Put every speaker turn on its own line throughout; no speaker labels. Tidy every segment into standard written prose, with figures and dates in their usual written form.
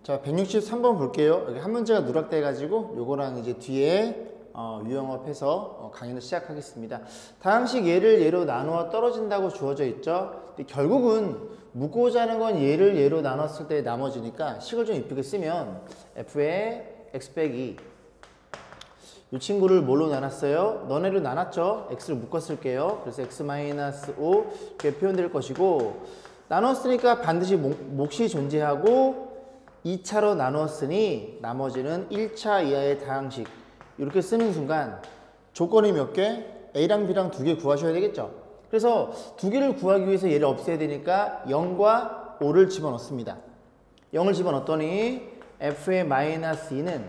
자, 163번 볼게요. 여기 한 문제가 누락돼 가지고 요거랑 이제 뒤에 유형업해서 강의를 시작하겠습니다. 다항식 얘를 얘로 나누어 떨어진다고 주어져 있죠. 근데 결국은 묻고자 하는 건 얘를 얘로 나눴을 때 나머지니까 식을 좀 이쁘게 쓰면 f의 x 빼기 이 친구를 뭘로 나눴어요? 너네로 나눴죠? x를 묶어 쓸게요. 그래서 x-5 이렇게 표현될 것이고, 나눴으니까 반드시 몫이 존재하고 2차로 나누었으니 나머지는 1차 이하의 다항식 이렇게 쓰는 순간 조건이 몇 개? A랑 B랑 두 개 구하셔야 되겠죠. 그래서 두 개를 구하기 위해서 얘를 없애야 되니까 0과 5를 집어넣습니다. 0을 집어넣었더니 f의 -2는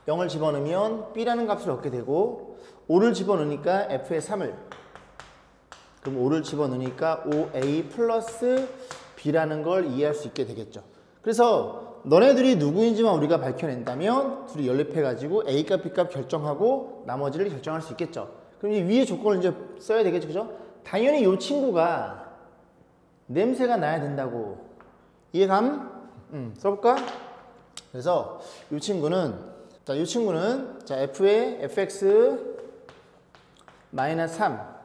0을 집어넣으면 B라는 값을 얻게 되고, 5를 집어넣으니까 f의 3을, 그럼 5를 집어넣으니까 5a 플러스 B라는 걸 이해할 수 있게 되겠죠. 그래서 너네들이 누구인지만 우리가 밝혀낸다면 둘이 연립해가지고 A값, B값 결정하고 나머지를 결정할 수 있겠죠. 그럼 이 위에 조건을 이제 써야 되겠죠. 그죠? 당연히 이 친구가 냄새가 나야 된다고. 이해감? 써볼까? 그래서 이 친구는, 자, F의 fx -3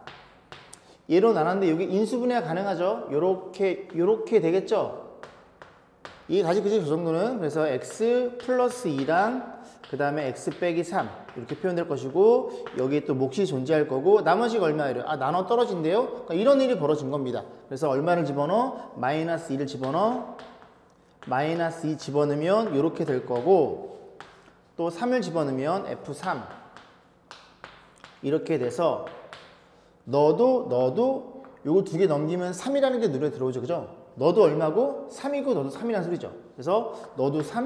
얘로 나눴는데 여기 인수분해가 가능하죠. 요렇게 되겠죠. 이게 가지 그지 저 정도는. 그래서 x 플러스 2랑 그 다음에 x 빼기 3 이렇게 표현될 것이고, 여기에 또 몫이 존재할 거고, 나머지가 얼마예요? 나눠 떨어진대요. 그러니까 이런 일이 벌어진 겁니다. 그래서 얼마를 집어넣어? -2를 집어넣어. -2 집어넣으면 이렇게 될 거고, 또 3을 집어넣으면 f3 이렇게 돼서 너도 요거 두 개 넘기면 3이라는 게 눈에 들어오죠. 그죠? 너도 얼마고? 3이고 너도 3이라는 소리죠. 그래서 너도 3,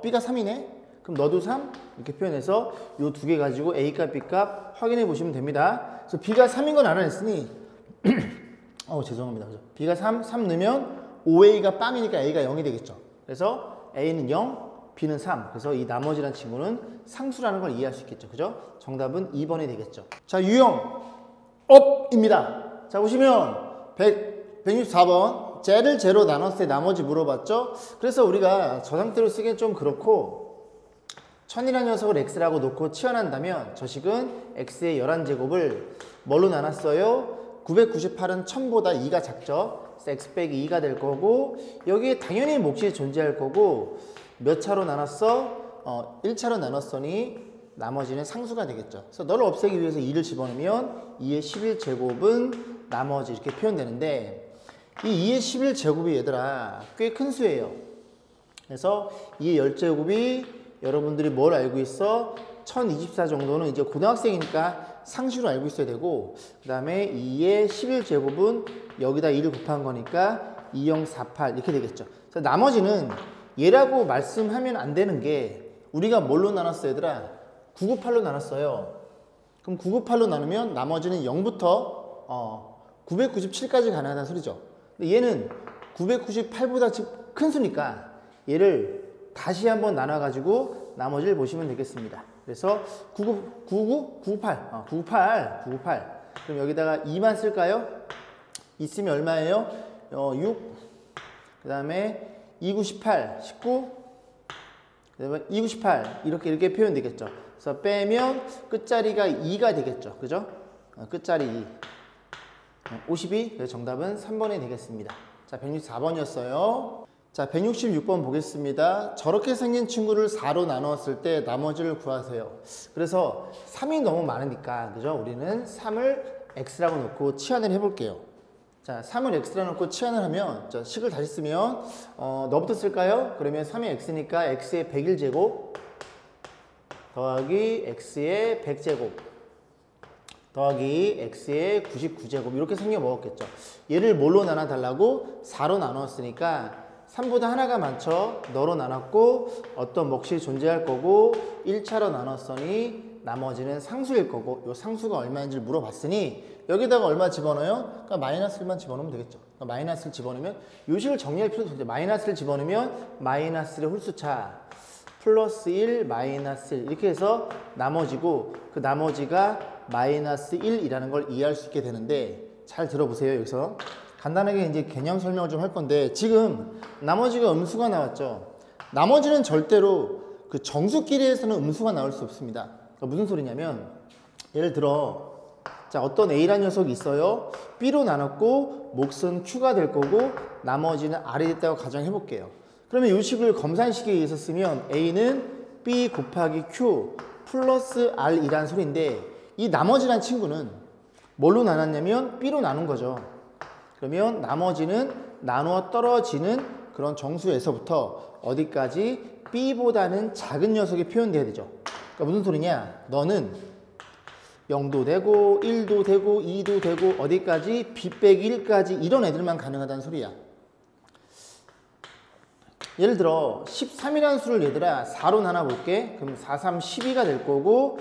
B가 3이네? 그럼 너도 3? 이렇게 표현해서 요 두 개 가지고 A값, B값 확인해 보시면 됩니다. 그래서 B가 3인 건 알아냈으니 죄송합니다. 그죠? B가 3 넣으면 5A가 빵이니까 A가 0이 되겠죠. 그래서 A는 0, B는 3. 그래서 이 나머지라는 친구는 상수라는 걸 이해할 수 있겠죠. 그죠? 정답은 2번이 되겠죠. 자, 유형 업입니다. 자, 보시면 164번 쟤를 제로 나눴을 때 나머지 물어봤죠. 그래서 우리가 저 상태로 쓰기엔 좀 그렇고, 1000이라는 녀석을 x라고 놓고 치환한다면 저식은 x의 11제곱을 뭘로 나눴어요? 998은 1000보다 2가 작죠. 그래서 x 빼기 2가 될 거고, 여기에 당연히 몫이 존재할 거고, 몇 차로 나눴어? 1차로 나눴으니 나머지는 상수가 되겠죠. 그래서 너를 없애기 위해서 2를 집어넣으면 2의 11제곱은 나머지 이렇게 표현되는데, 이 2의 11제곱이 얘들아 꽤 큰 수예요. 그래서 2의 10제곱이 여러분들이 뭘 알고 있어? 1024 정도는 이제 고등학생이니까 상수로 알고 있어야 되고, 그 다음에 2의 11제곱은 여기다 2를 곱한 거니까 2048 이렇게 되겠죠. 그래서 나머지는 얘라고 말씀하면 안 되는 게, 우리가 뭘로 나눴어 얘들아? 998로 나눴어요. 그럼 998로 나누면 나머지는 0부터 997까지 가능하다는 소리죠. 근데 얘는 998보다 큰 수니까 얘를 다시 한번 나눠가지고 나머지를 보시면 되겠습니다. 그래서 998. 그럼 여기다가 2만 쓸까요? 있으면 얼마예요? 6. 그 다음에 298, 19. 그 다음에 298. 이렇게 표현되겠죠. 그래서 빼면 끝자리가 2가 되겠죠. 그죠? 끝자리 2. 52. 그래서 정답은 3번이 되겠습니다. 자, 164번이었어요. 자, 166번 보겠습니다. 저렇게 생긴 친구를 4로 나누었을 때 나머지를 구하세요. 그래서 3이 너무 많으니까, 그죠? 우리는 3을 x라고 놓고 치환을 해볼게요. 자, 3을 x라고 놓고 치환을 하면, 자, 식을 다시 쓰면, 너부터 쓸까요? 그러면 3이 x니까 x의 101제곱 더하기 x의 100제곱 더하기 x의 99제곱 이렇게 생겨 먹었겠죠. 얘를 뭘로 나눠달라고? 4로 나눴으니까 3보다 하나가 많죠. 너로 나눴고 어떤 몫이 존재할 거고 1차로 나눴으니 나머지는 상수일 거고, 요 상수가 얼마인지 물어봤으니 여기다가 얼마 집어넣어요? 그러니까 -1만 집어넣으면 되겠죠. 그러니까 -를 집어넣으면 요 식을 정리할 필요도 없죠. -를 집어넣으면 -의 홀수차 플러스 1, -1 이렇게 해서 나머지고, 그 나머지가 -1이라는 걸 이해할 수 있게 되는데, 잘 들어보세요. 여기서 간단하게 이제 개념 설명을 좀 할 건데 지금 나머지가 음수가 나왔죠. 나머지는 절대로 그 정수끼리에서는 음수가 나올 수 없습니다. 그러니까 무슨 소리냐면 예를 들어 자 어떤 A라는 녀석이 있어요. B로 나눴고 몫은 Q가 될 거고 나머지는 R이 됐다고 가정해 볼게요. 그러면 이 식을 검산식에 의해서 쓰면 A는 B 곱하기 Q 플러스 R이란 소리인데 이 나머지란 친구는 뭘로 나눴냐면 B로 나눈 거죠. 그러면 나머지는 나누어 떨어지는 그런 정수에서부터 어디까지 B보다는 작은 녀석이 표현돼야 되죠. 그러니까 무슨 소리냐? 너는 0도 되고 1도 되고 2도 되고 어디까지? B 빼기 1까지 이런 애들만 가능하다는 소리야. 예를 들어 13이라는 수를 얘들아 4로 나눠볼게. 그럼 4, 3, 12가 될 거고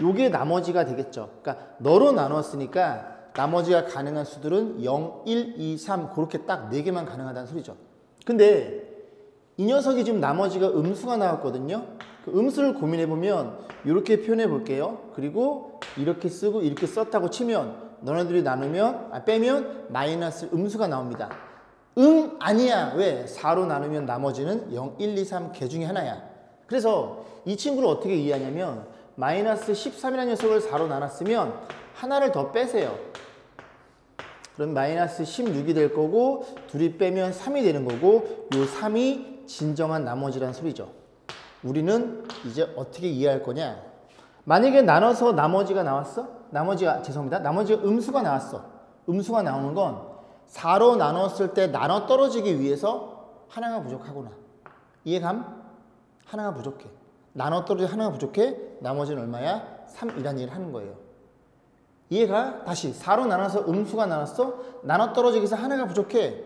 요게 나머지가 되겠죠. 그러니까 너로 나눴으니까 나머지가 가능한 수들은 0, 1, 2, 3 그렇게 딱 4개만 가능하다는 소리죠. 근데 이 녀석이 지금 나머지가 음수가 나왔거든요. 그 음수를 고민해보면 이렇게 표현해 볼게요. 그리고 이렇게 쓰고 이렇게 썼다고 치면 너네들이 나누면 빼면 마이너스 음수가 나옵니다. 아니야. 왜? 4로 나누면 나머지는 0, 1, 2, 3 개 중에 하나야. 그래서 이 친구를 어떻게 이해하냐면 마이너스 13이라는 녀석을 4로 나눴으면 하나를 더 빼세요. 그럼 마이너스 16이 될 거고 둘이 빼면 3이 되는 거고 요 3이 진정한 나머지란 소리죠. 우리는 이제 어떻게 이해할 거냐? 만약에 나눠서 나머지가 나왔어? 나머지가 음수가 나왔어. 음수가 나오는 건 4로 나눴을 때 나눠 떨어지기 위해서 하나가 부족하구나. 이해감? 하나가 부족해. 나눠 떨어지기 하나가 부족해. 나머지는 얼마야? 3이란 얘기를 하는 거예요. 이해가? 다시 4로 나눠서 음수가 나왔어? 나눠 떨어지기 위해서 하나가 부족해.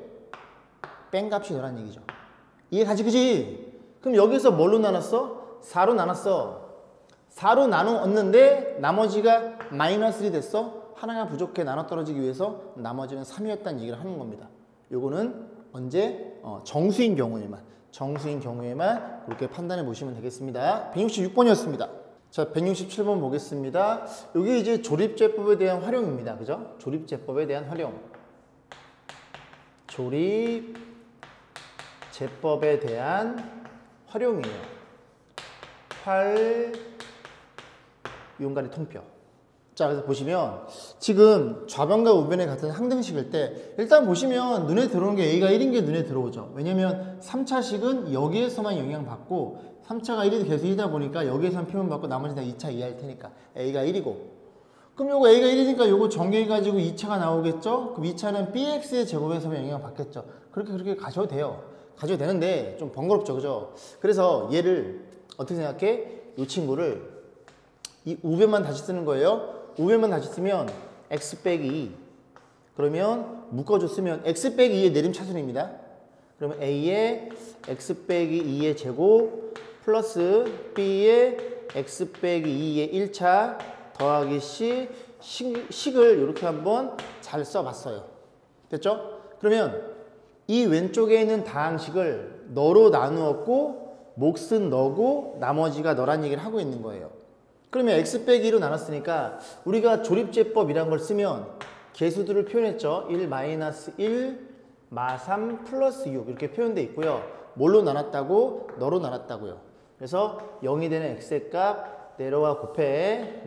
뺀 값이 너란 얘기죠. 이해가지 그지? 그럼 여기서 뭘로 나눴어? 4로 나눴어. 4로 나누었는데 나머지가 마이너스 1이 됐어? 하나가 부족해 나눠 떨어지기 위해서 나머지는 3이었다는 얘기를 하는 겁니다. 요거는 언제? 정수인 경우에만 그렇게 판단해 보시면 되겠습니다. 166번이었습니다. 자, 167번 보겠습니다. 이게 이제 조립제법에 대한 활용입니다. 그죠? 조립제법에 대한 활용. 조립제법에 대한 활용이에요. 용가리 통표. 자, 그래서 보시면 지금 좌변과 우변의 같은 항등식일 때 일단 보시면 눈에 들어오는 게 A가 1인 게 눈에 들어오죠. 왜냐면 3차식은 여기에서만 영향받고 3차가 1이 계속 1이다 보니까 여기에서만 표현받고 나머지 다 2차 이해할 테니까 A가 1이고 그럼 요거 A가 1이니까 요거 전개해가지고 2차가 나오겠죠? 그럼 2차는 BX의 제곱에서만 영향받겠죠. 그렇게 가셔도 돼요. 가져도 되는데 좀 번거롭죠. 그죠? 그래서 얘를 어떻게 생각해? 이 친구를 이 우변만 다시 쓰는 거예요. 우변만 다시 쓰면 x 빼기 2 그러면 묶어줬으면 x 빼기 2의 내림차순입니다. 그러면 a의 x 빼기 2의 제곱 플러스 b의 x 빼기 2의 1차 더하기 c 식을 이렇게 한번 잘 써봤어요. 됐죠? 그러면 이 왼쪽에 있는 다항식을 너로 나누었고 몫은 너고 나머지가 너란 얘기를 하고 있는 거예요. 그러면 x 빼기 2로 나눴으니까 우리가 조립제법이란 걸 쓰면 개수들을 표현했죠. 1 마이너스 1 마 3 플러스 6 이렇게 표현되어 있고요. 뭘로 나눴다고? 너로 나눴다고요. 그래서 0이 되는 x의 값 내려와 곱해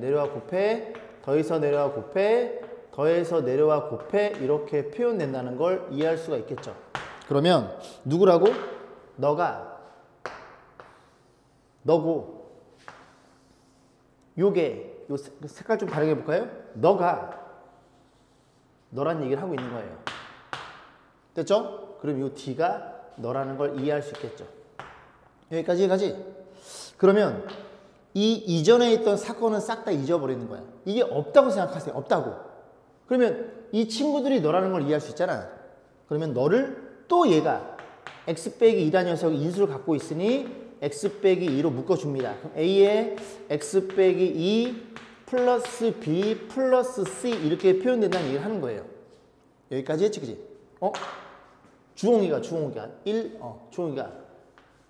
더해서 내려와 곱해 더해서 내려와 곱해 이렇게 표현된다는 걸 이해할 수가 있겠죠. 그러면 누구라고? 너고 요게 요 색깔 좀 다르게 해볼까요? 너란 얘기를 하고 있는 거예요. 됐죠? 그럼 요 D가 너라는 걸 이해할 수 있겠죠. 여기까지 이해가지? 그러면 이 이전에 있던 사건은 싹 다 잊어버리는 거야. 이게 없다고 생각하세요. 없다고. 그러면 이 친구들이 너라는 걸 이해할 수 있잖아. 그러면 너를 또 얘가 x 빼기 2라는 녀석이 인수를 갖고 있으니 x 빼기 2로 묶어줍니다. 그럼 a의 x 빼기 2 플러스 b 플러스 c 이렇게 표현된다는 얘기를 하는 거예요. 여기까지 했지, 그지?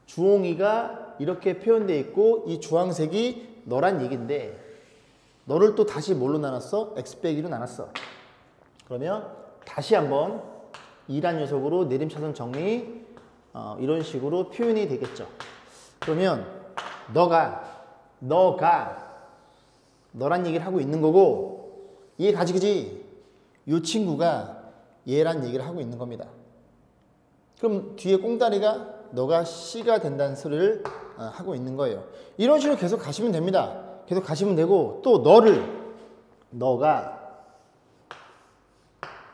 주홍이가 이렇게 표현되어 있고 이 주황색이 너란 얘기인데 너를 또 다시 뭘로 나눴어? x 빼기로 나눴어. 그러면 다시 한번 2란 녀석으로 내림차순 정리 이런 식으로 표현이 되겠죠. 그러면 너란 얘기를 하고 있는 거고 얘 가지 그지? 이 친구가 얘란 얘기를 하고 있는 겁니다. 그럼 뒤에 꽁다리가 너가 C가 된다는 소리를 하고 있는 거예요. 이런 식으로 계속 가시면 됩니다. 계속 가시면 되고 또 너가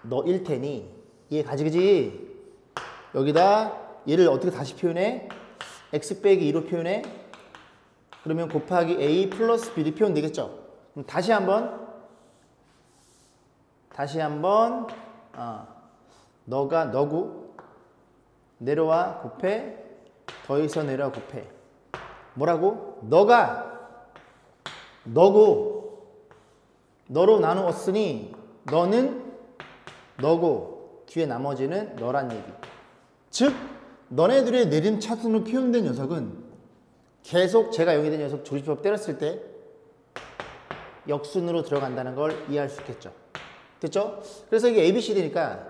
너일 테니 얘 가지 그지? 여기다 얘를 어떻게 다시 표현해? x 빼기 2로 표현해? 그러면 곱하기 a 플러스 b로 표현되겠죠? 그럼 다시 한번 너가 너고 내려와 곱해 더해서 내려와 곱해 뭐라고? 너가 너고 너로 나누었으니 너는 너고 뒤에 나머지는 너란 얘기. 즉 너네들의 내림차순으로 표현된 녀석은 계속 제가 여기 된 녀석 조립법 때렸을 때 역순으로 들어간다는 걸 이해할 수 있겠죠. 됐죠? 그래서 이게 ABCD니까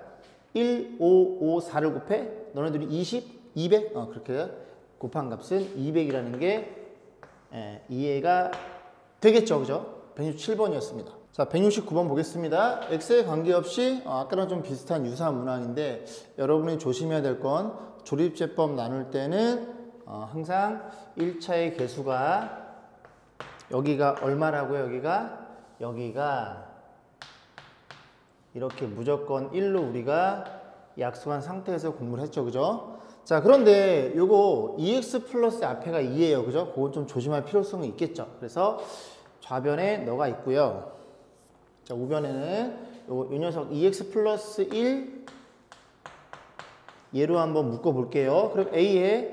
1, 5, 5, 4를 곱해 너네들이 20, 200 그렇게 곱한 값은 200이라는 게 이해가 되겠죠. 그죠? 167번이었습니다. 자, 169번 보겠습니다. x에 관계없이 아까랑 좀 비슷한 유사한 문항인데 여러분이 조심해야 될 건 조립제법 나눌 때는 항상 1차의 개수가 여기가 얼마라고요? 여기가 이렇게 무조건 1로 우리가 약속한 상태에서 공부를 했죠. 그죠? 자, 그런데 요거 2x 플러스 앞에가 2예요. 그죠? 그건 좀 조심할 필요성이 있겠죠. 그래서 좌변에 너가 있고요. 자, 우변에는 요 녀석 2x 플러스 1 얘로 한번 묶어 볼게요. 그럼 a에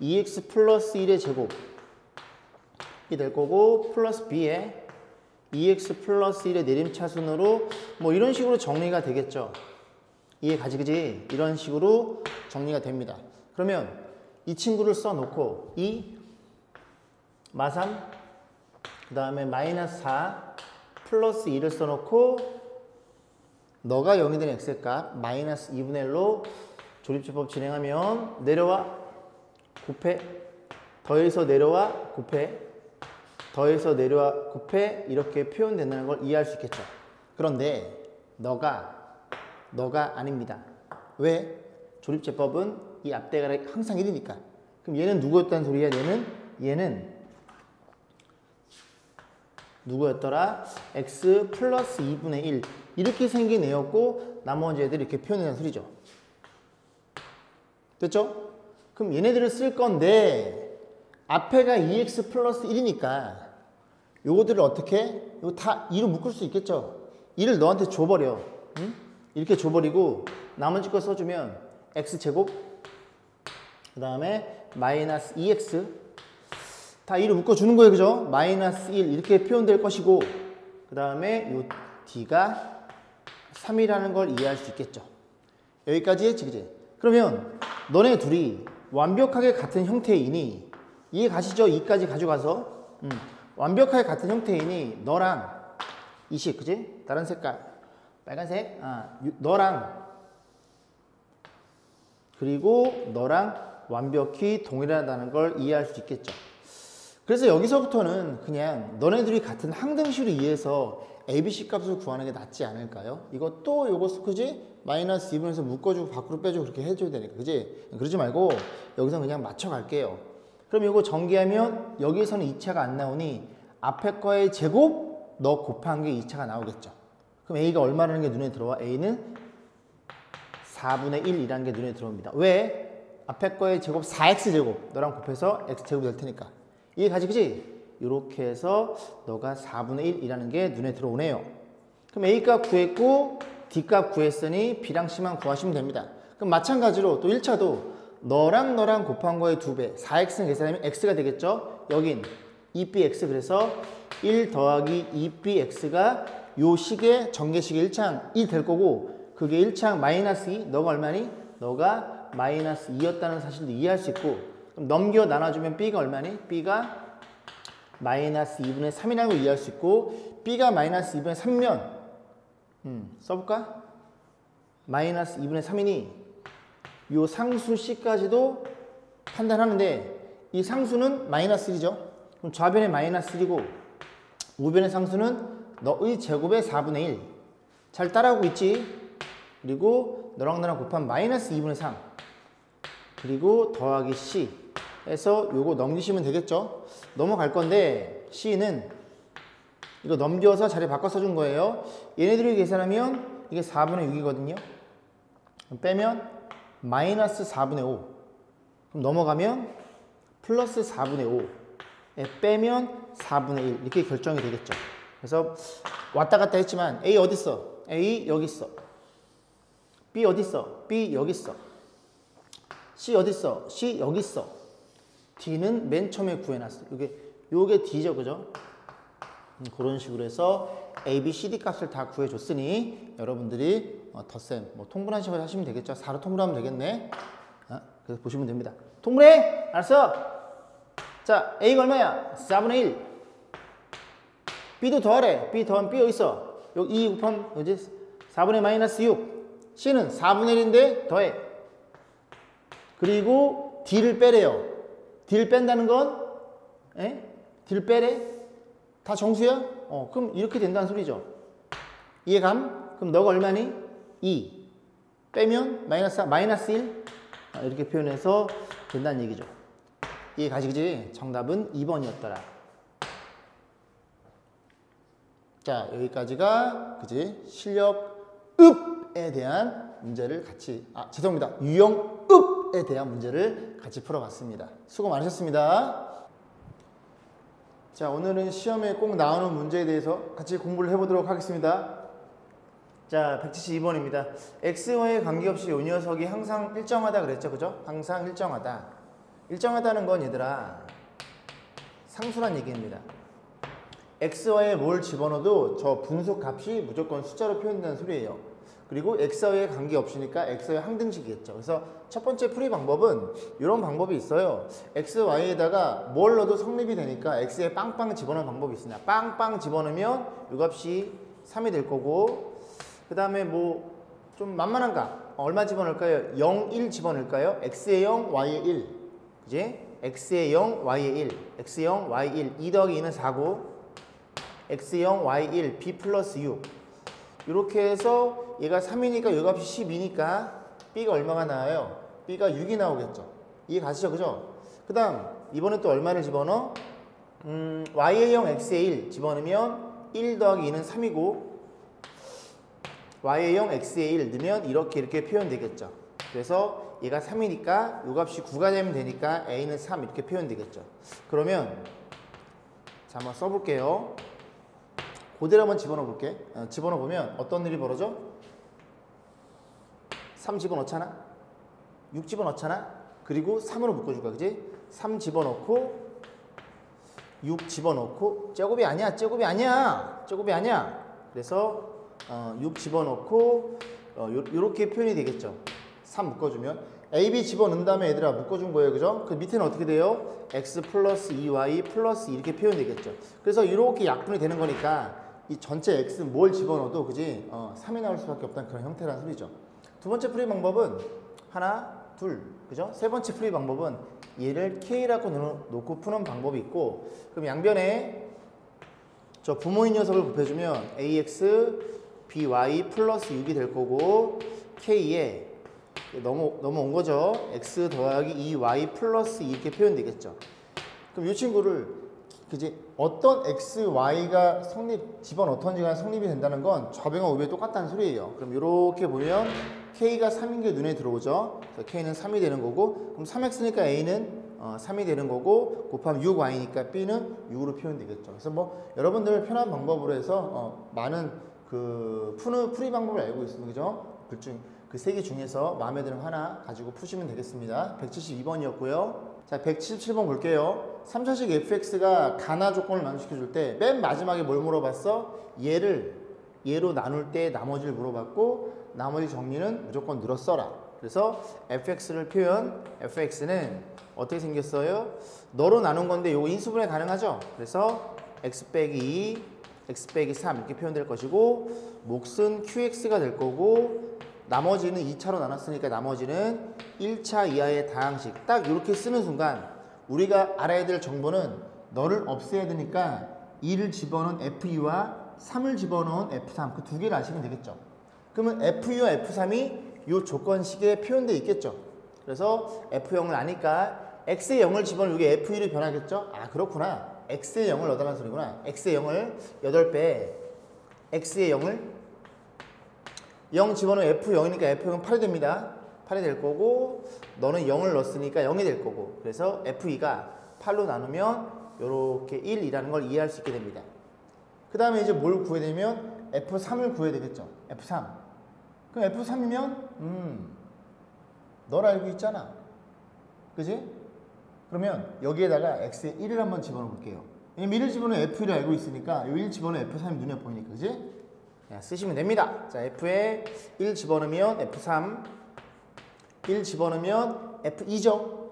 2x 플러스 1의 제곱이 될 거고 플러스 b에 2x 플러스 1의 내림차순으로 뭐 이런 식으로 정리가 되겠죠. 이해 가지 그지? 이런 식으로 정리가 됩니다. 그러면 이 친구를 써놓고 2 마삼 그 다음에 마이너스 4 플러스 2를 써놓고 너가 0이 된 x의 값 마이너스 2분의 1로 조립제법 진행하면 내려와 곱해 더해서 내려와 곱해 더해서 내려와 곱해 이렇게 표현된다는 걸 이해할 수 있겠죠. 그런데 너가 아닙니다. 왜? 조립제법은 이 앞대가 항상 1이니까. 그럼 얘는 누구였다는 소리야? 얘는 누구였더라? x 플러스 2분의 1 이렇게 생긴 애였고 나머지 애들 이렇게 표현한다는 소리죠. 됐죠? 그럼 얘네들을 쓸 건데 앞에가 2x 플러스 1이니까 요거들을 어떻게? 이거 다 2로 묶을 수 있겠죠? 2를 너한테 줘버려. 응? 이렇게 줘버리고 나머지 거 써주면 x제곱 그 다음에 마이너스 2x 다 2로 묶어주는 거예요. 그죠? 마이너스 1 이렇게 표현될 것이고 그 다음에 요 d가 3이라는 걸 이해할 수 있겠죠. 여기까지 했지 그지? 그러면 너네 둘이 완벽하게 같은 형태이니 이해 가시죠? 2까지 가져가서 완벽하게 같은 형태이니 너랑 20 그지? 다른 색깔 빨간색 너랑 그리고 너랑 완벽히 동일하다는 걸 이해할 수 있겠죠. 그래서 여기서부터는 그냥 너네들이 같은 항등식으로 이해해서 ABC 값을 구하는 게 낫지 않을까요? 이것도 요거 그지? 마이너스 2분에서 묶어주고 밖으로 빼주고 그렇게 해줘야 되니까 그지? 그러지 말고 여기서 그냥 맞춰갈게요. 그럼 이거 전개하면 여기에서는 2차가 안 나오니 앞에 거의 제곱 너 곱한 게 2차가 나오겠죠. 그럼 A가 얼마라는 게 눈에 들어와? A는 4분의 1이라는 게 눈에 들어옵니다. 왜? 앞에 거의 제곱 4x제곱 너랑 곱해서 x제곱 될 테니까. 이해 가지 그지? 이렇게 해서 너가 4분의 1이라는 게 눈에 들어오네요. 그럼 A값 구했고 D값 구했으니 B랑 C만 구하시면 됩니다. 그럼 마찬가지로 또 1차도 너랑 곱한 거의 2배 4x는 계산하면 x가 되겠죠? 여긴 2bx 그래서 1 더하기 2bx가 요 식의 전개식의 1창 2 될 거고 그게 1창 마이너스 2 너가 얼마니? 너가 마이너스 2였다는 사실도 이해할 수 있고 그럼 넘겨 나눠주면 b가 얼마니? b가 마이너스 2분의 3이라는 걸 이해할 수 있고 b가 마이너스 2분의 3면 써볼까? 마이너스 2분의 3이니 요 상수 C까지도 판단하는데 이 상수는 마이너스 1이죠. 그럼 좌변의 마이너스 1이고 우변의 상수는 너의 제곱의 4분의 1. 잘 따라오고 있지? 그리고 너랑 나랑 곱한 마이너스 2분의 3. 그리고 더하기 C 해서 요거 넘기시면 되겠죠? 넘어갈 건데 C는 이거 넘겨서 자리 바꿔 써준 거예요. 얘네들이 계산하면 이게 4분의 6이거든요. 빼면 마이너스 4분의 5. 그럼 넘어가면 플러스 4분의 5. 빼면 4분의 1. 이렇게 결정이 되겠죠. 그래서 왔다 갔다 했지만 A 어디 있어? A 여기 있어. B 어디 있어? B 여기 있어. C 어디 있어? C 여기 있어. D는 맨 처음에 구해놨어. 요게 D죠, 그죠? 그런 식으로 해서 A, B, C, D 값을 다 구해줬으니 여러분들이 덧셈, 뭐 통분한 식으로 하시면 되겠죠. 4로 통분하면 되겠네. 그래서 보시면 됩니다. 통분해! 알았어? 자, A가 얼마야? 4분의 1. B도 더하래. B 더하면 B 어디 있어? 여기 2 곱하면 이제 4분의 마이너스 6. C는 4분의 1인데 더해. 그리고 D를 빼래요. D를 뺀다는 건 D를 빼래? 다 정수야? 그럼 이렇게 된다는 소리죠. 이해감? 그럼 너가 얼마니? 2. 빼면 마이너스 1. 이렇게 표현해서 된다는 얘기죠. 이해 가시지? 정답은 2번이었더라. 자, 여기까지가 그지? 실력읍에 대한 문제를 같이 죄송합니다. 유형읍에 대한 문제를 같이 풀어봤습니다. 수고 많으셨습니다. 자, 오늘은 시험에 꼭 나오는 문제에 대해서 같이 공부를 해보도록 하겠습니다. 자, 172번입니다. X와의 관계없이 이 녀석이 항상 일정하다 그랬죠, 그죠? 항상 일정하다. 일정하다는 건 얘들아 상수란 얘기입니다. X와에 뭘 집어넣어도 저 분수 값이 무조건 숫자로 표현된다는 소리예요. 그리고 X와의 관계없으니까 X와의 항등식이겠죠. 그래서 첫 번째 풀이 방법은 이런 방법이 있어요. X, Y에다가 뭘 넣어도 성립이 되니까 X에 빵빵 집어넣는 방법이 있습니다. 빵빵 집어넣으면 이 값이 3이 될 거고 그 다음에 뭐 좀 만만한 값 얼마 집어넣을까요? 0, 1 집어넣을까요? X에 0, Y에 1 그지? X에 0, Y에 1 X 0, Y 1 2 더하기 2는 4고 X 0, Y 1 B 플러스 6 이렇게 해서 얘가 3이니까 이 값이 12니까 B가 얼마가 나와요? B가 6이 나오겠죠. 이해 가시죠? 그죠? 그 다음 이번엔 또 얼마를 집어넣어? Y에 0, X에 1 집어넣으면 1 더하기 2는 3이고 Y에 0, X에 1 넣으면 이렇게 표현되겠죠. 그래서 얘가 3이니까 이 값이 9가 되면 되니까 A는 3 이렇게 표현되겠죠. 그러면 자 한번 써볼게요. 그대로 한번 집어넣어볼게. 집어넣어보면 어떤 일이 벌어져? 3 집어넣잖아? 6 집어넣잖아? 그리고 3으로 묶어줄까, 그지? 3 집어넣고 6 집어넣고 제곱이 아니야. 그래서 6 집어넣고 요렇게 표현이 되겠죠. 3 묶어주면 A, B 집어넣은 다음에 얘들아 묶어준 거예요, 그죠? 그 밑에는 어떻게 돼요? X 플러스 2Y 플러스 2 이렇게 표현되겠죠. 그래서 이렇게 약분이 되는 거니까 이 전체 X 뭘 집어넣어도 그지? 3이 나올 수밖에 없다는 그런 형태라는 소리죠. 두 번째 풀이 방법은 하나, 둘, 그죠? 세 번째 풀이 방법은 얘를 K라고 놓고 푸는 방법이 있고 그럼 양변에 저 부모인 녀석을 곱해주면 AX, BY 플러스 6이 될 거고 K에 넘어온 거죠. X 더하기 2Y 플러스 2 이렇게 표현되겠죠. 그럼 이 친구를 그지 어떤 X, Y가 집어넣던지가 성립이 된다는 건 좌변과 우변이 똑같다는 소리예요. 그럼 이렇게 보면 K가 3인 게 눈에 들어오죠. 그래서 K는 3이 되는 거고 그럼 3X니까 A는 3이 되는 거고 곱하면 6Y니까 B는 6으로 표현되겠죠. 그래서 뭐 여러분들 편한 방법으로 해서 많은 그 풀이 방법을 알고 있습니다. 그죠? 그 세 개 중에서 마음에 드는 하나 가지고 푸시면 되겠습니다. 172번이었고요. 자, 177번 볼게요. 3차식 fx가 가나 조건을 만족시켜줄 때 맨 마지막에 뭘 물어봤어? 얘로 나눌 때 나머지를 물어봤고 나머지 정리는 무조건 늘어 써라. 그래서 fx를 fx는 어떻게 생겼어요? 너로 나눈 건데 요거 인수분해 가능하죠? 그래서 x 빼기 2, x 빼기 3 이렇게 표현될 것이고 몫은 qx가 될 거고 나머지는 2차로 나눴으니까 나머지는 1차 이하의 다항식. 딱 이렇게 쓰는 순간 우리가 알아야 될 정보는 너를 없애야 되니까 2를 집어넣은 F2와 3을 집어넣은 F3 그 두 개를 아시면 되겠죠. 그러면 F2와 F3이 이 조건식에 표현되어 있겠죠. 그래서 F0을 아니까 X의 0을 집어넣으면 이게 F2로 변하겠죠. 아 그렇구나. X의 0을 넣어달라는 소리구나. X의 0을 8배 X의 0을 0 집어넣으면 F0이니까 F0은 8이 됩니다. 8이 될 거고 너는 0을 넣었으니까 0이 될 거고 그래서 F2가 8로 나누면 이렇게 1이라는 걸 이해할 수 있게 됩니다. 그 다음에 이제 뭘 구해야 되면 F3을 구해야 되겠죠. F3. 그럼 F3이면 널 알고 있잖아. 그지? 그러면 여기에다가 X에 1을 한번 집어넣어 볼게요. 왜냐면 1을 집어넣으면 F1을 알고 있으니까 이 1 집어넣으면 F3이 눈에 보이니까 그지? 그냥 쓰시면 됩니다. 자, F에 1 집어넣으면 F3 1 집어넣으면 F2죠.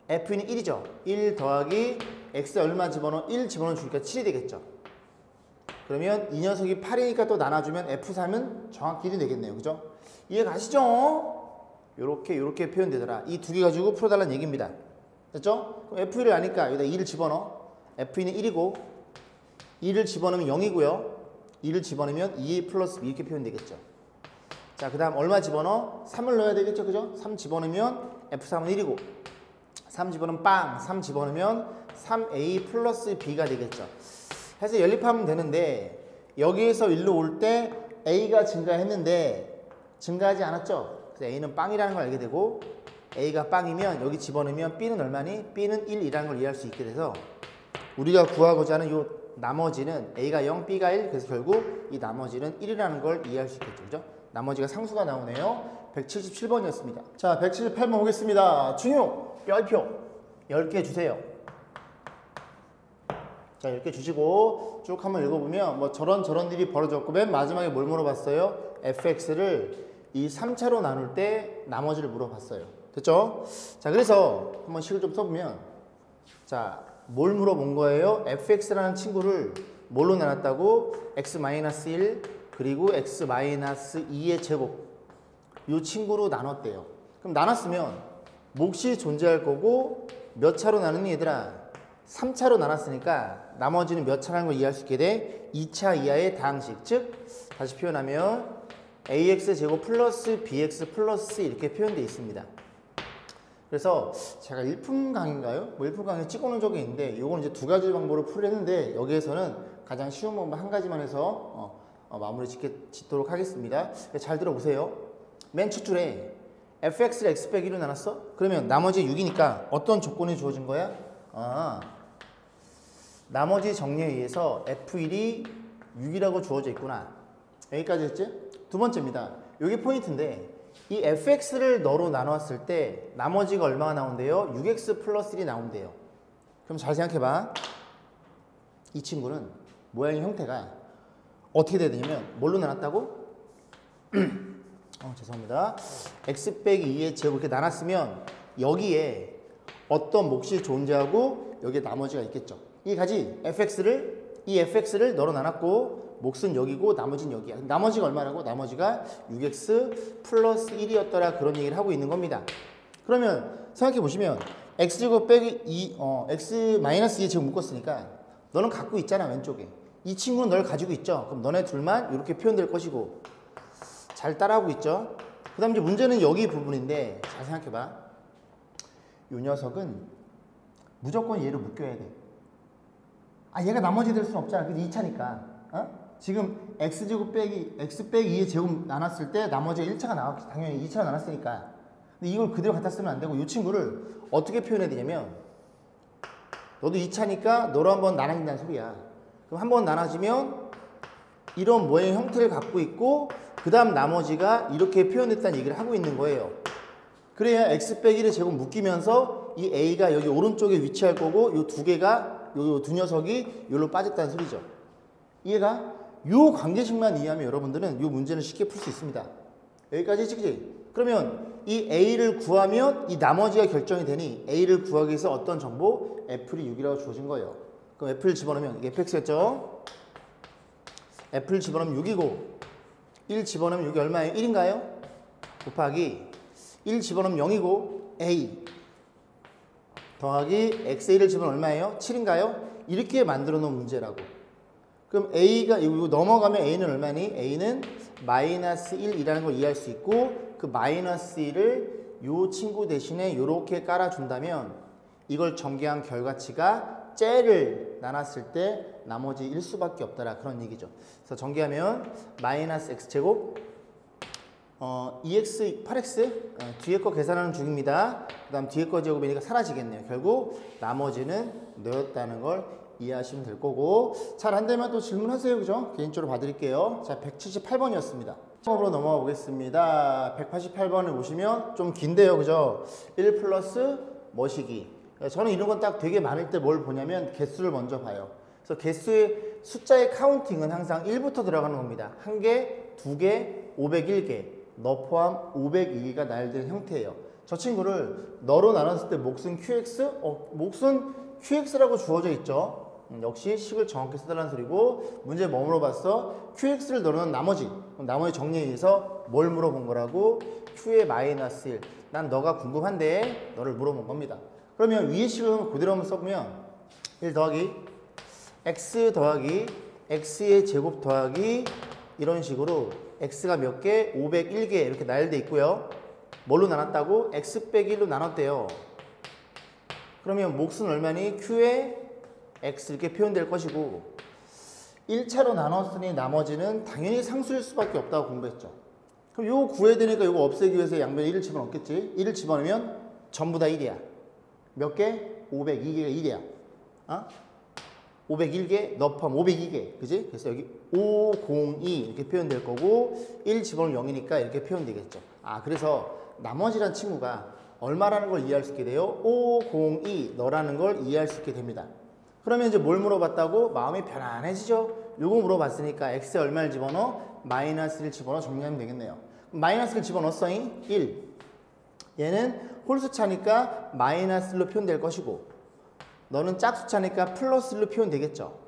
F는 1이죠. 1 더하기 X에 얼마 집어넣어? 1 집어넣어 주니까 7이 되겠죠. 그러면 이 녀석이 8이니까 또 나눠주면 F3은 정확히 1이 되겠네요. 그죠? 이해 가시죠? 요렇게 표현되더라. 이 두 개 가지고 풀어달라는 얘기입니다. 됐죠? 그럼 F1을 아니까 여기다 2를 집어넣어. F2는 1이고 2를 집어넣으면 0이고요. 2를 집어넣으면 2 플러스 B 이렇게 표현되겠죠. 자, 그 다음 얼마 집어넣어? 3을 넣어야 되겠죠. 그죠? 3 집어넣으면 F3은 1이고 3 집어넣으면 빵! 3 집어넣으면 3A 플러스 B가 되겠죠. 해서 연립하면 되는데 여기에서 1로 올 때 A가 증가했는데 증가하지 않았죠. 그래서 A는 빵이라는 걸 알게 되고 A가 빵이면 여기 집어넣으면 B는 얼마니? B는 1이라는 걸 이해할 수 있게 돼서 우리가 구하고자 하는 요 나머지는 A가 0, B가 1 그래서 결국 이 나머지는 1이라는 걸 이해할 수 있겠죠. 그죠? 나머지가 상수가 나오네요. 177번이었습니다. 자, 178번 보겠습니다. 중요 별표 10개 주세요. 자, 10개 주시고 쭉 한번 읽어보면 뭐 저런 일이 벌어졌고 맨 마지막에 뭘 물어봤어요? fx를 이 3차로 나눌 때 나머지를 물어봤어요. 됐죠? 자, 그래서 한번 식을 좀 써보면 자, 뭘 물어본 거예요? fx라는 친구를 뭘로 나눴다고? x-1 그리고 x-2의 제곱 이 친구로 나눴대요. 그럼 나눴으면 몫이 존재할 거고 몇 차로 나누니 얘들아? 3차로 나눴으니까 나머지는 몇 차라는 걸 이해할 수 있게 돼? 2차 이하의 다항식. 즉 다시 표현하면 ax 제곱 플러스 bx 플러스 이렇게 표현되어 있습니다. 그래서 제가 1품 강의인가요? 뭐 1품 강의 찍어놓은 적이 있는데 이거는 이제 두 가지 방법으로 풀었는데 여기에서는 가장 쉬운 방법 한 가지만 해서 마무리 짓도록 하겠습니다. 잘 들어보세요. 맨 첫 줄에 fx를 x 빼기 1로 나눴어? 그러면 나머지 6이니까 어떤 조건이 주어진 거야? 나머지 정리에 의해서 f1이 6이라고 주어져 있구나. 여기까지 했지? 두 번째입니다. 여기 포인트인데 이 fx를 너로 나눴을 때 나머지가 얼마가 나온대요? 6x 플러스 1이 나온대요. 그럼 잘 생각해봐. 이 친구는 모양의 형태가 어떻게 돼야 되냐면 뭘로 나눴다고? 죄송합니다. x 빼기 2의 제곱 이렇게 나눴으면 여기에 어떤 몫이 존재하고 여기에 나머지가 있겠죠. 이 가지 이 fx를 너로 나눴고 몫은 여기고 나머지는 여기야. 나머지가 얼마라고? 나머지가 6x 플러스 1이었더라 그런 얘기를 하고 있는 겁니다. 그러면 생각해 보시면 x제곱 빼기 2, x 마이너스 2의 제곱 묶었으니까 너는 갖고 있잖아 왼쪽에. 이 친구는 널 가지고 있죠. 그럼 너네 둘만 이렇게 표현될 것이고 잘 따라하고 있죠. 그 다음 이제 문제는 여기 부분인데 잘 생각해봐. 이 녀석은 무조건 얘를 묶여야 돼. 얘가 나머지 될 수는 없잖아. 그게 2차니까. 지금 x제곱 빼기 x 빼기 2의 제곱 나눴을 때 나머지가 1차가 나왔지. 당연히 2차가 나눴으니까. 근데 이걸 그대로 갖다 쓰면 안 되고 이 친구를 어떻게 표현해야 되냐면 너도 2차니까 너로 한번 나눠진다는 소리야. 그럼 한번 나눠지면 이런 모양의 형태를 갖고 있고 그 다음 나머지가 이렇게 표현됐다는 얘기를 하고 있는 거예요. 그래야 x 빼기 1의 제곱 묶이면서 이 a가 여기 오른쪽에 위치할 거고 이 두 개가 요 두 녀석이 여기로 빠졌다는 소리죠. 이해가? 요 관계식만 이해하면 여러분들은 요 문제는 쉽게 풀 수 있습니다. 여기까지 찍지? 그러면 이 A를 구하면 이 나머지가 결정이 되니 A를 구하기 위해서 어떤 정보? F이 6이라고 주어진 거예요. 그럼 F를 집어넣으면 이게 fx였죠? F를 집어넣으면 6이고 1 집어넣으면 6이 얼마예요? 1인가요? 곱하기 1 집어넣으면 0이고 A 더하기 xa를 집어넣으면 얼마예요? 7인가요? 이렇게 만들어 놓은 문제라고. 그럼 a가 이거 넘어가면 a는 얼마니? a는 마이너스 1이라는 걸 이해할 수 있고 그 마이너스 1을 요 친구 대신에 이렇게 깔아준다면 이걸 전개한 결과치가 째를 나눴을 때 나머지 1 수밖에 없더라 그런 얘기죠. 그래서 전개하면 마이너스 x제곱 2x 8x 뒤에 거 계산하는 중입니다. 그 다음 뒤에 거 제곱이니까 사라지겠네요. 결국 나머지는 너였다는 걸 이해하시면 될 거고 잘 안되면 또 질문하세요. 그죠? 개인적으로 봐드릴게요. 자 178번이었습니다. 처음으로 넘어가 보겠습니다. 188번을 보시면 좀 긴데요. 그죠? 1 플러스 뭐시기. 저는 이런 건 딱 되게 많을 때 뭘 보냐면 개수를 먼저 봐요. 그래서 개수의 숫자의 카운팅은 항상 1부터 들어가는 겁니다. 1개, 2개, 501개 너 포함 502개가 나열된 형태예요. 저 친구를 너로 나눴을 때 몫은 QX? 몫은 QX라고 주어져 있죠. 역시 식을 정확히 써달라는 소리고 문제 뭐 물어봤어? QX를 넣어놓은 나머지 정리에 의해서 뭘 물어본 거라고? Q의 마이너스 1 난 너가 궁금한데 너를 물어본 겁니다. 그러면 위의 식을 그대로 한번 써보면 1 더하기 X 더하기 X의 제곱 더하기 이런 식으로 X가 몇 개? 501개 이렇게 나열돼 있고요. 뭘로 나눴다고? X 빼기 1로 나눴대요. 그러면 몫은 얼마니? Q에 X 이렇게 표현될 것이고 1차로 나눴으니 나머지는 당연히 상수일 수밖에 없다고 공부했죠. 그럼 요거 구해야 되니까 요거 없애기 위해서 양변에 1을 집어넣겠지. 1을 집어넣으면 전부 다 1이야. 몇 개? 502개가 1이야. 501개, 너 포함 502개. 그지? 그래서 여기 502 이렇게 표현될 거고 1 집어넣으면 0이니까 이렇게 표현되겠죠. 그래서 나머지란 친구가 얼마라는 걸 이해할 수 있게 돼요? 502 너라는 걸 이해할 수 있게 됩니다. 그러면 이제 뭘 물어봤다고? 마음이 편안해지죠? 요거 물어봤으니까 x에 얼마를 집어넣어? 마이너스를 집어넣어 정리하면 되겠네요. 마이너스를 집어넣었어? 1. 얘는 홀수차니까 마이너스 1로 표현될 것이고 너는 짝수차니까 플러스 1로 표현되겠죠.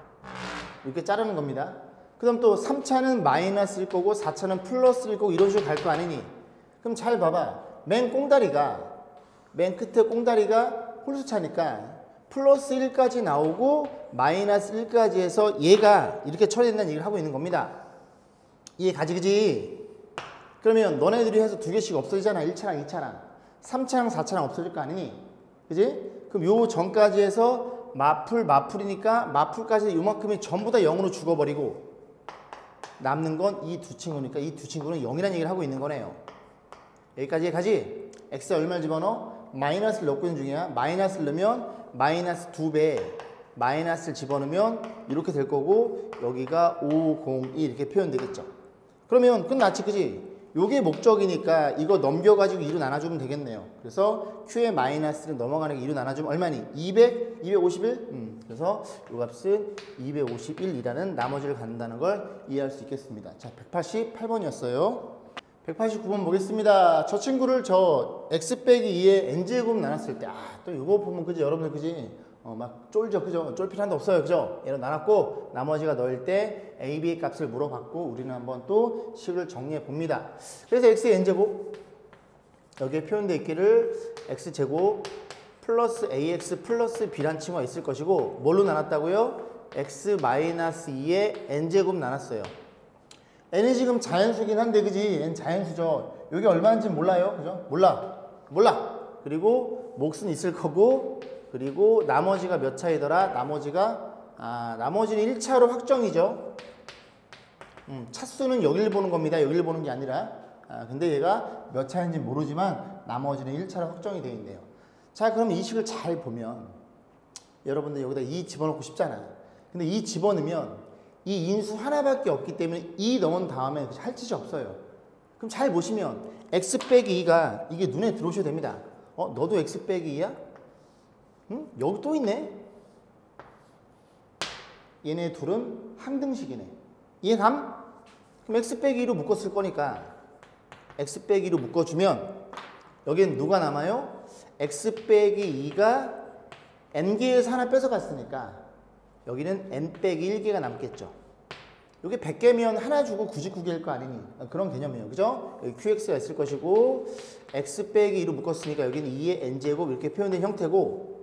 이렇게 자르는 겁니다. 그 다음 또 3차는 마이너스일 거고 4차는 플러스일 거고 이런 식으로 갈 거 아니니? 그럼 잘 봐봐. 맨 끝에 꽁다리가 홀수차니까 플러스 1까지 나오고 마이너스 1까지 해서 얘가 이렇게 처리된다는 얘기를 하고 있는 겁니다. 이해 가지 그지? 그러면 너네들이 해서 2개씩 없어지잖아. 1차랑 2차랑 3차랑 4차랑 없어질 거 아니니? 그지? 그럼 요 전까지 해서 마풀이니까 마풀까지 요만큼이 전부 다 0으로 죽어버리고 남는 건 이 두 친구니까 이 두 친구는 0이라는 얘기를 하고 있는 거네요. 여기까지 가지? x에 얼마를 집어넣어? 마이너스를 넣고 있는 중이야. 마이너스를 넣으면 마이너스 2배 마이너스를 집어넣으면 이렇게 될 거고 여기가 502 이렇게 표현되겠죠. 그러면 끝났지 그지? 요게 목적이니까 이거 넘겨가지고 2로 나눠주면 되겠네요. 그래서 Q의 마이너스를 넘어가는 게 2로 나눠주면 얼마니? 200? 251? 그래서 요 값은 251이라는 나머지를 갖는다는 걸 이해할 수 있겠습니다. 자, 188번이었어요. 189번 보겠습니다. 저 친구를 저 x 빼기 2에 n제곱 나눴을 때 또 이거 보면 그지 여러분들 그지? 막 쫄죠 그죠? 쫄 필요한 데 없어요 그죠? 얘로 나눴고 나머지가 넣을 때 a, b의 값을 물어봤고 우리는 한번 또 식을 정리해 봅니다. 그래서 x의 n제곱 여기에 표현되어 있기를 x제곱 플러스 ax 플러스 b란 친구가 있을 것이고 뭘로 나눴다고요? x 마이너스 2에 n제곱 나눴어요. n이 지금 자연수긴 한데 그지? n 자연수죠. 여기 얼마인지 몰라요 그죠? 몰라. 그리고 몫은 있을 거고 그리고 나머지가 몇 차이더라? 나머지는 1차로 확정이죠. 차수는 여기를 보는 겁니다. 여기를 보는 게 아니라 근데 얘가 몇 차인지 모르지만 나머지는 1차로 확정이 되어 있네요. 자 그럼 이 식을 잘 보면 여러분들 여기다 2 집어넣고 싶잖아. 근데 2 집어넣으면 이 인수 하나밖에 없기 때문에 2 넣은 다음에 할 짓이 없어요. 그럼 잘 보시면 x 빼기 2가 이게 눈에 들어오셔야 됩니다. 너도 x 빼기 2야? 응? 여기 또 있네? 얘네 둘은 항등식이네. 이해감? 그럼 x 빼기 2로 묶었을 거니까 x 빼기 2로 묶어주면 여기엔 누가 남아요? x 빼기 2가 n개에서 하나 뺏어갔으니까 여기는 n 빼기 1개가 남겠죠. 이게 100개면 하나 주고 99개일 거 아니니? 그런 개념이에요. 그죠? 여기 QX가 있을 것이고 X 빼기 2로 묶었으니까 여기는 2의 N제곱 이렇게 표현된 형태고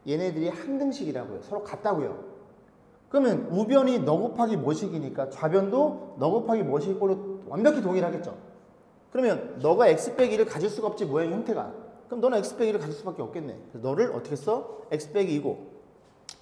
얘네들이 한 등식이라고요. 서로 같다고요. 그러면 우변이 너 곱하기 뭐식이니까 좌변도 너 곱하기 뭐식으로 완벽히 동일하겠죠. 그러면 너가 X 빼기 2를 가질 수가 없지 모양 형태가. 그럼 너는 X 빼기 2를 가질 수밖에 없겠네. 그래서 너를 어떻게 써? X 빼기 2고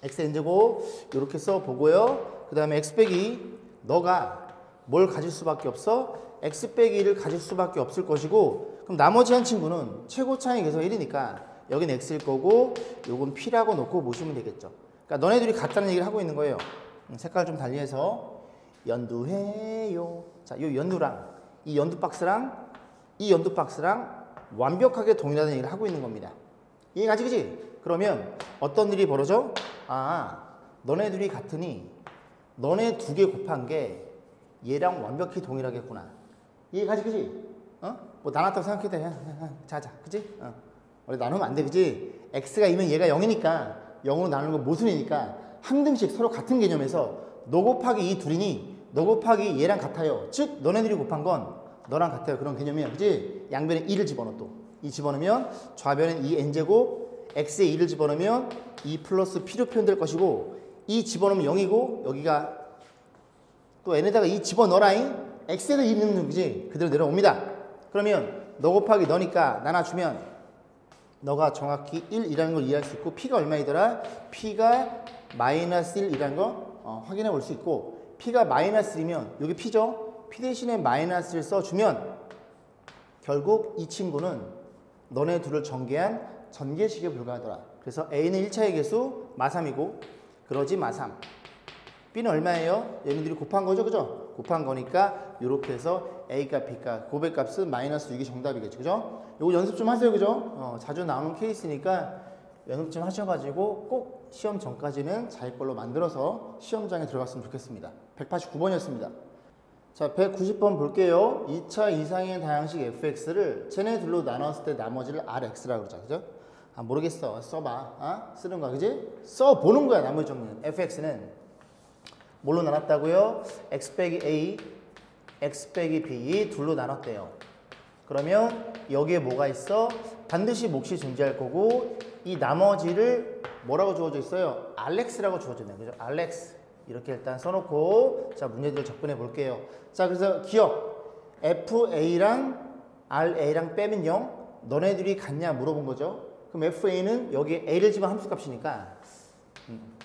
X N제곱 이렇게 써보고요. 그 다음에 X 빼기 너가 뭘 가질 수밖에 없어? X 빼기 1을 가질 수밖에 없을 것이고 그럼 나머지 한 친구는 최고 차이계에서 1이니까 여기는 X일 거고 요건 P라고 놓고 보시면 되겠죠. 그러니까 너네들이 같다는 얘기를 하고 있는 거예요. 색깔 좀 달리해서 연두해요. 자, 요 연두랑 이 연두 박스랑 이 연두 박스랑 완벽하게 동일하다는 얘기를 하고 있는 겁니다. 이해가지 그지? 그러면 어떤 일이 벌어져? 아, 너네들이 같으니 너네 두 개 곱한 게 얘랑 완벽히 동일하겠구나. 이해가지 그지? 어? 뭐 나눴다고 생각해도 돼. 자자 그지? 원래 나누면 안 돼 그지? x가 2면 얘가 0이니까 0으로 나누는 건 모순이니까 한 등씩 서로 같은 개념에서 너 곱하기 이 둘이니 너 곱하기 얘랑 같아요. 즉 너네들이 곱한 건 너랑 같아요. 그런 개념이야 그지? 양변에 2를 집어넣어 또. 2 집어넣으면 좌변엔 2n제곱 x에 2를 집어넣으면 2 플러스 p로 표현될 것이고 2 집어넣으면 0이고 여기가 또 n에다가 2 집어넣어라잉. x에다 2 넣는 거지. 그대로 내려옵니다. 그러면 너 곱하기 너니까 나눠주면 너가 정확히 1이라는 걸 이해할 수 있고 p가 얼마이더라? p가 마이너스 1이라는 거 확인해 볼 수 있고 p가 마이너스 1이면 여기 p죠? p 대신에 마이너스를 써주면 결국 이 친구는 너네 둘을 전개한 전개식에 불과하더라. 그래서 A는 1차의 개수 마3이고 그러지 마3. B는 얼마예요? 얘네들이 곱한 거죠, 그죠? 곱한 거니까 이렇게 해서 A값, B값, 고백값은 마이너스 6이 정답이겠죠, 그죠? 이거 연습 좀 하세요, 그죠? 자주 나오는 케이스니까 연습 좀 하셔가지고 꼭 시험 전까지는 자기 걸로 만들어서 시험장에 들어갔으면 좋겠습니다. 189번이었습니다. 자, 190번 볼게요. 2차 이상의 다양식 fx를 쟤네 둘로 나눴을 때 나머지를 rx라고 그러죠, 그죠? 아, 모르겠어. 써봐. 쓰는 거야, 그지? 써보는 거야, 나머지 정리는. fx는 뭘로 나눴다고요? x 빼기 a, x 빼기 b 둘로 나눴대요. 그러면 여기에 뭐가 있어? 반드시 몫이 존재할 거고 이 나머지를 뭐라고 주어져 있어요? rx라고 주어져 있네요. 그죠? rx 이렇게 일단 써놓고 자 문제들 접근해 볼게요. 자 그래서 기억 fa랑 ra랑 빼면 0 너네들이 같냐 물어본 거죠. 그럼 fa는 여기에 a를 집어넣은 함수값이니까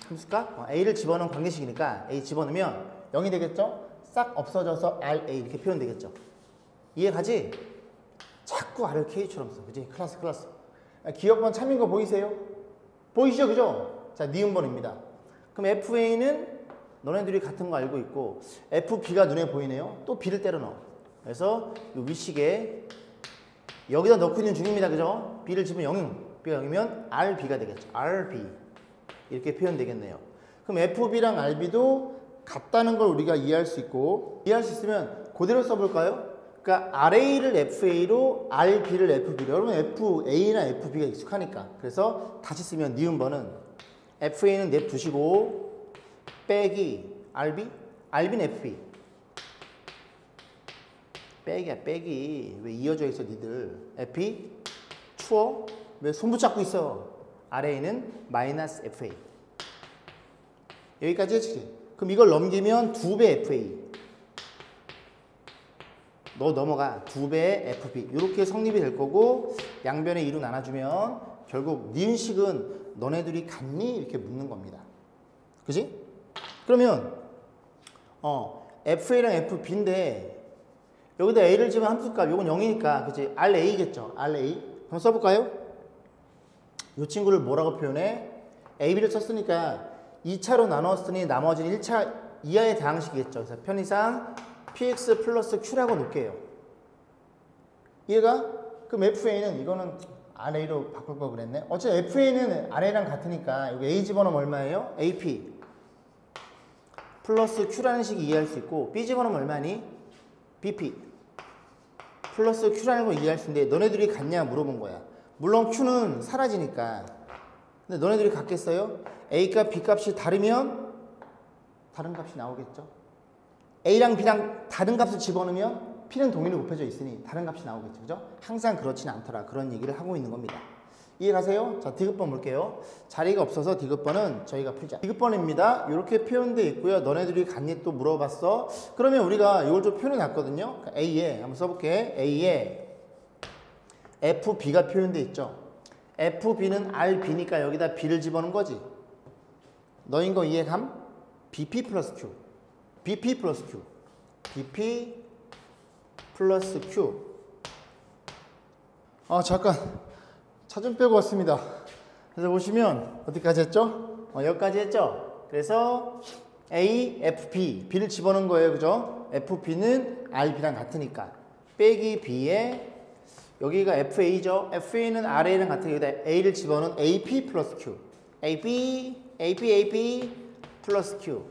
함수값? a를 집어넣은 관계식이니까 a 집어넣으면 0이 되겠죠? 싹 없어져서 RA 이렇게 표현되겠죠. 이해가지? 자꾸 R을 K처럼 써. 그지? 클라스. 기억번 참인 거 보이세요? 보이시죠? 그죠? 자, 니은번입니다. 그럼 FA는 너네들이 같은 거 알고 있고 FB가 눈에 보이네요. 또 B를 때려 넣어. 그래서 이 위식에 여기다 넣고 있는 중입니다. 그죠? B를 집으면 0, B가 0이면 RB가 되겠죠. RB 이렇게 표현되겠네요. 그럼 FB랑 RB도 같다는 걸 우리가 이해할 수 있고 이해할 수 있으면 그대로 써볼까요? 그러니까 RA를 FA로 RB를 FB로 여러분 FA나 FB가 익숙하니까 그래서 다시 쓰면 니은번은 FA는 냅두시고 빼기 RB? RB는 FB 빼기 왜 이어져 있어 니들 FB 추워? 왜 손 붙잡고 있어? RA는 마이너스 FA 여기까지 했지? 그럼 이걸 넘기면 2배 FA 너 넘어가 2배의 FB 이렇게 성립이 될 거고 양변에 2로 나눠주면 결국 니은식은 너네들이 같니? 이렇게 묻는 겁니다. 그지? 그러면 FA랑 FB인데 여기다 A를 집으면 함수값 요건 0이니까 그치? RA겠죠? RA 한번 써볼까요? 이 친구를 뭐라고 표현해? AB를 썼으니까 2차로 나눴으니 나머지는 1차 이하의 다항식이겠죠. 그래서 편의상 px 플러스 q라고 놓을게요. 이해가? 그럼 FA는 이거는 RA로 바꿀 걸 그랬네. 어차피 FA는 RA랑 같으니까 여기 A 집어넣으면 얼마예요? AP 플러스 q라는 식이 이해할 수 있고 B 집어넣으면 얼마니? BP 플러스 q라는 걸 이해할 수 있는데 너네들이 같냐 물어본 거야. 물론 q는 사라지니까. 근데 너네들이 같겠어요? A값, B값이 다르면 다른 값이 나오겠죠? A랑 B랑 다른 값을 집어넣으면 P는 동일히 곱해져 있으니 다른 값이 나오겠죠. 그죠? 항상 그렇지는 않더라. 그런 얘기를 하고 있는 겁니다. 이해 가세요? 자, 디귿번 볼게요. 자리가 없어서 디귿번은 저희가 풀자. 디귿번입니다. 이렇게 표현되어 있고요. 너네들이 간니 또 물어봤어. 그러면 우리가 이걸 좀 표현해 놨거든요. A에 한번 써볼게. A에 FB가 표현되어 있죠. FB는 RB니까 여기다 B를 집어넣은 거지. 너인 거 이해감? BP 플러스 Q. BP 플러스 Q. BP 플러스 Q. 잠깐. 차 좀 빼고 왔습니다. 그래서 보시면 어디까지 했죠? 여기까지 했죠? 그래서 A, FB, B를 집어넣은 거예요. 그죠? FB는 RB랑 같으니까. 빼기 B에 여기가 FA죠? FA는 RA랑 같으니까 여기다 A를 집어넣은 AP 플러스 Q. AP 플러스 Q.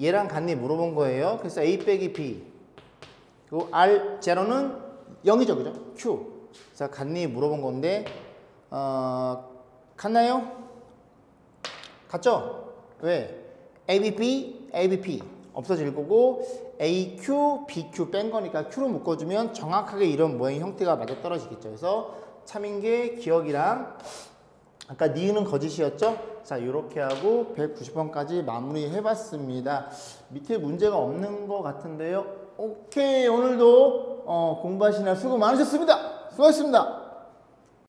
얘랑 같니 물어본 거예요. 그래서 A 빼기 B. 그리고 R 제로는 0이죠. 그죠? Q. 자, 같니 물어본 건데, 같나요? 같죠? 왜? ABP 없어질 거고, AQ, BQ 뺀 거니까 Q로 묶어주면 정확하게 이런 모양의 형태가 맞아 떨어지겠죠. 그래서 참인계 기억이랑, 아까 니은은 거짓이었죠? 자, 이렇게 하고 190번까지 마무리 해봤습니다. 밑에 문제가 없는 것 같은데요. 오케이, 오늘도 공부하시느라 수고 많으셨습니다. 수고하셨습니다.